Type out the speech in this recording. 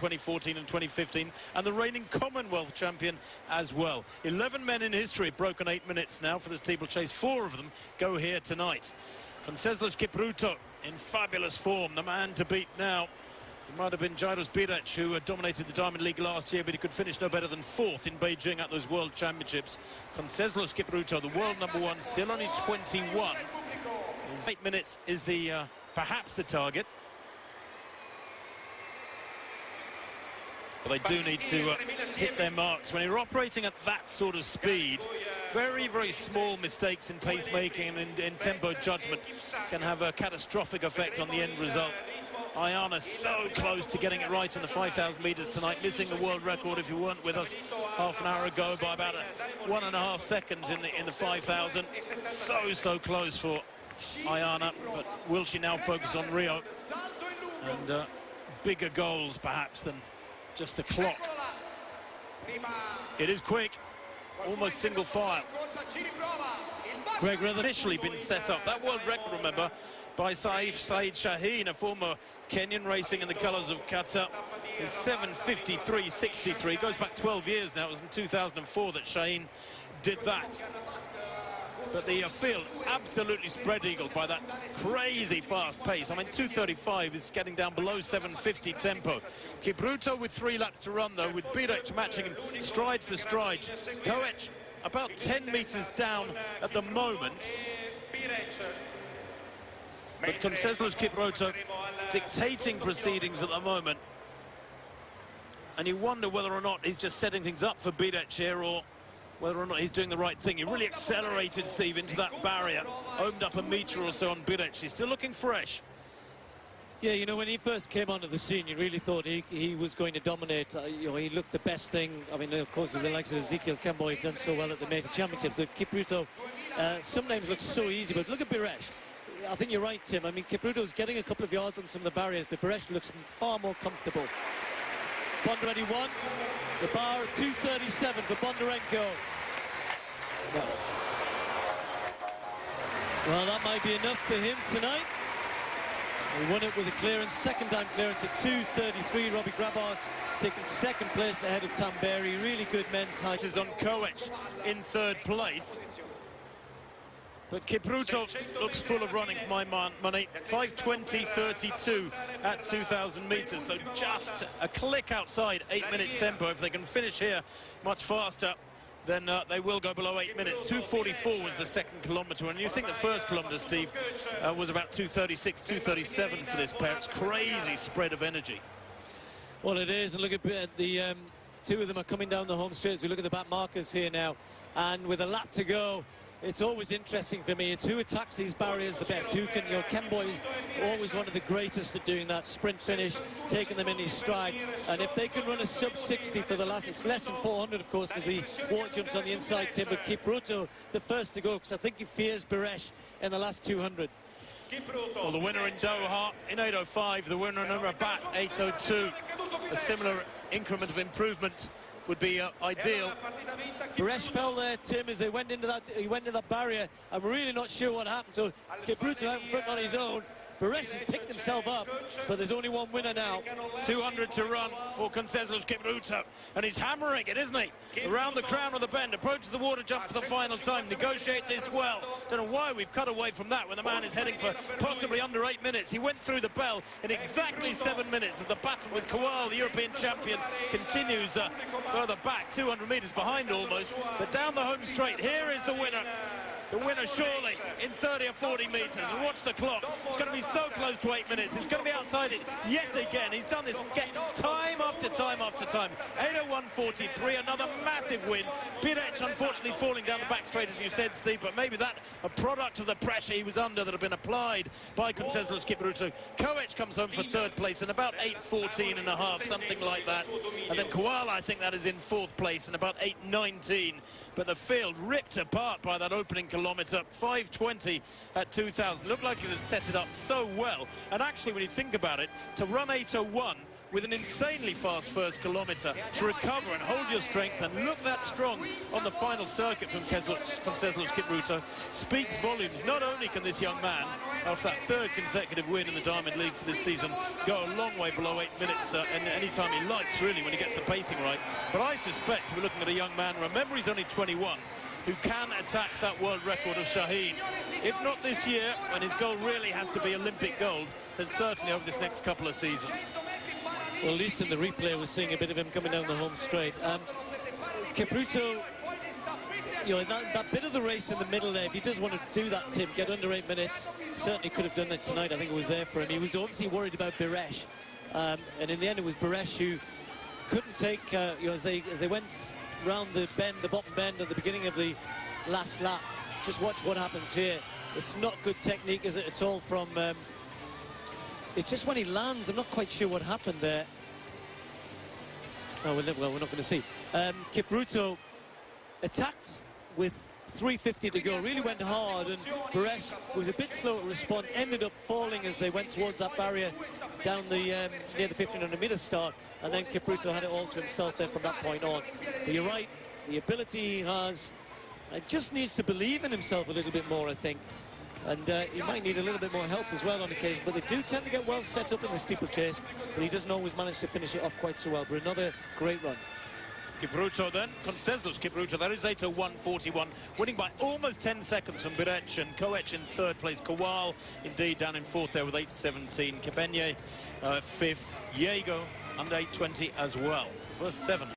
2014 and 2015, and the reigning Commonwealth champion as well. 11 men in history have broken 8 minutes now for the steeplechase. 4 of them go here tonight. Conseslus Kipruto in fabulous form, the man to beat now. It might have been Jairus Birec, who dominated the Diamond League last year, but he could finish no better than 4th in Beijing at those World Championships. Conseslus Kipruto, the world #1, still only 21. 8 minutes is the perhaps the target. But they do need to hit their marks. When you're operating at that sort of speed, very, very small mistakes in pacemaking and in tempo judgment can have a catastrophic effect on the end result. Ayana so close to getting it right in the 5,000 metres tonight, missing the world record if you weren't with us half an hour ago by about 1.5 seconds in the 5,000. So close for Ayana, but will she now focus on Rio and bigger goals perhaps than just the clock? It is quick, almost single file. Greg, initially been set up. That world record, remember, by Said Shaheen, a former Kenyan, racing in the colours of Qatar, is 7:53.63. Goes back 12 years now. It was in 2004 that Shaheen did that. But the field absolutely spread eagle by that crazy fast pace. I mean, 2:35 is getting down below 7:50 tempo. Kipruto with 3 laps to run, though, with Birec matching him stride for stride. Koech about 10 metres down at the moment. But Conseslus Kipruto dictating proceedings at the moment. And you wonder whether or not he's just setting things up for Birec here, or whether or not he's doing the right thing. He really accelerated, Steve, into that barrier, opened up a metre or so on Birec. He's still looking fresh. Yeah, you know, when he first came onto the scene, you really thought he was going to dominate. You know, he looked the best thing. I mean, of course, the likes of Ezekiel Kemboy have done so well at the major championships. So Kipruto sometimes looks so easy, but look at Birec. I think you're right, Tim. I mean, Kipruto's getting a couple of yards on some of the barriers, but Birec looks far more comfortable. Bondarenko won. The bar at 2:37 for Bondarenko. Well, that might be enough for him tonight. He won it with a clearance, second-time clearance at 2:33. Robbie Grabars taking 2nd place ahead of Tamberi. Really good men's height. Is on Koech in 3rd place. But Kipruto looks full of running for my money. 5:20.32 at 2,000 metres, so just a click outside 8-minute tempo. If they can finish here much faster, then they will go below 8 minutes. 2:44 was the 2nd kilometre, and you think the 1st kilometre, Steve, was about 2:36, 2:37 for this pair. It's crazy spread of energy. Well, it is, and look at the 2 of them are coming down the home straight. As we look at the back markers here now, and with a lap to go, it's always interesting for me. It's who attacks these barriers the best. Who can, you know, Kemboy is always one of the greatest at doing that sprint finish, taking them in his stride. And if they can run a sub-60 for the last, it's less than 400, of course, because the water jumps on the inside, Tim. But Kipruto, the first to go, because I think he fears Birec in the last 200. Well, the winner in Doha in 8:05, the winner in Rabat 8:02. A similar increment of improvement would be ideal. Birec fell there, Tim, as he went into that barrier. I'm really not sure what happened. So Kipruto out in front on his own. Birec has picked himself up, but there's only one winner now. 200 to run for Conseslus Kipruto, and he's hammering it, isn't he? Around the crown of the bend, approaches the water jump for the final time. Negotiate this well. Don't know why we've cut away from that when the man is heading for possibly under 8 minutes. He went through the bell in exactly 7 minutes as the battle with Kowal, the European champion, continues further back, 200 metres behind almost. But down the home straight, here is the winner. The winner surely in 30 or 40 metres. And watch the clock. It's going to be so close to 8 minutes. It's going to be outside it yet again. He's done this time after time after time. 8:01.43, another massive win. Birec unfortunately falling down the back straight, as you said, Steve, but maybe that a product of the pressure he was under that had been applied by Conseslus Kipruto. Koech comes home for 3rd place in about 8:14.5, something like that. And then Kowal, I think that is in 4th place in about 8:19. But the field ripped apart by that opening kilometre. 5:20 at 2,000. Looked like it had set it up so well. And actually, when you think about it, to run 8:01 with an insanely fast first kilometre to recover and hold your strength and look that strong on the final circuit from Conseslus Kipruto speaks volumes. Not only can this young man, after that third consecutive win in the Diamond League for this season, go a long way below 8 minutes and any time he likes, really, when he gets the pacing right, but I suspect we're looking at a young man, remember he's only 21, who can attack that world record of Shaheen. If not this year, and his goal really has to be Olympic gold, then certainly over this next couple of seasons. Well, at least in the replay, we're seeing a bit of him coming down the home straight. Kipruto, you know, that bit of the race in the middle there, if he does want to do that, Tim, get under 8 minutes, certainly could have done it tonight. I think it was there for him. He was obviously worried about Biresh, and in the end, it was Biresh who couldn't take, you know, as they went round the bend, the bottom bend at the beginning of the last lap. Just watch what happens here. It's not good technique, is it, at all from... it's just when he lands, I'm not quite sure what happened there. Oh, well, we're not going to see. Kipruto attacked with 3:50 to go, really went hard, and Biresh was a bit slow to respond, ended up falling as they went towards that barrier down the near the 1500-meter start, and then Kipruto had it all to himself there from that point on. But you're right, the ability he has, just needs to believe in himself a little bit more, I think. And he might need a little bit more help as well on occasion, but they do tend to get well set up in the steeplechase, but he doesn't always manage to finish it off quite so well. But another great run. Kipruto then, Conseslus Kipruto, that is 8:01.41, winning by almost 10 seconds from Birech, and Koech in third place, Kowal indeed down in fourth there with 8:17, Kebenye fifth, Diego under 8:20 as well. First 7.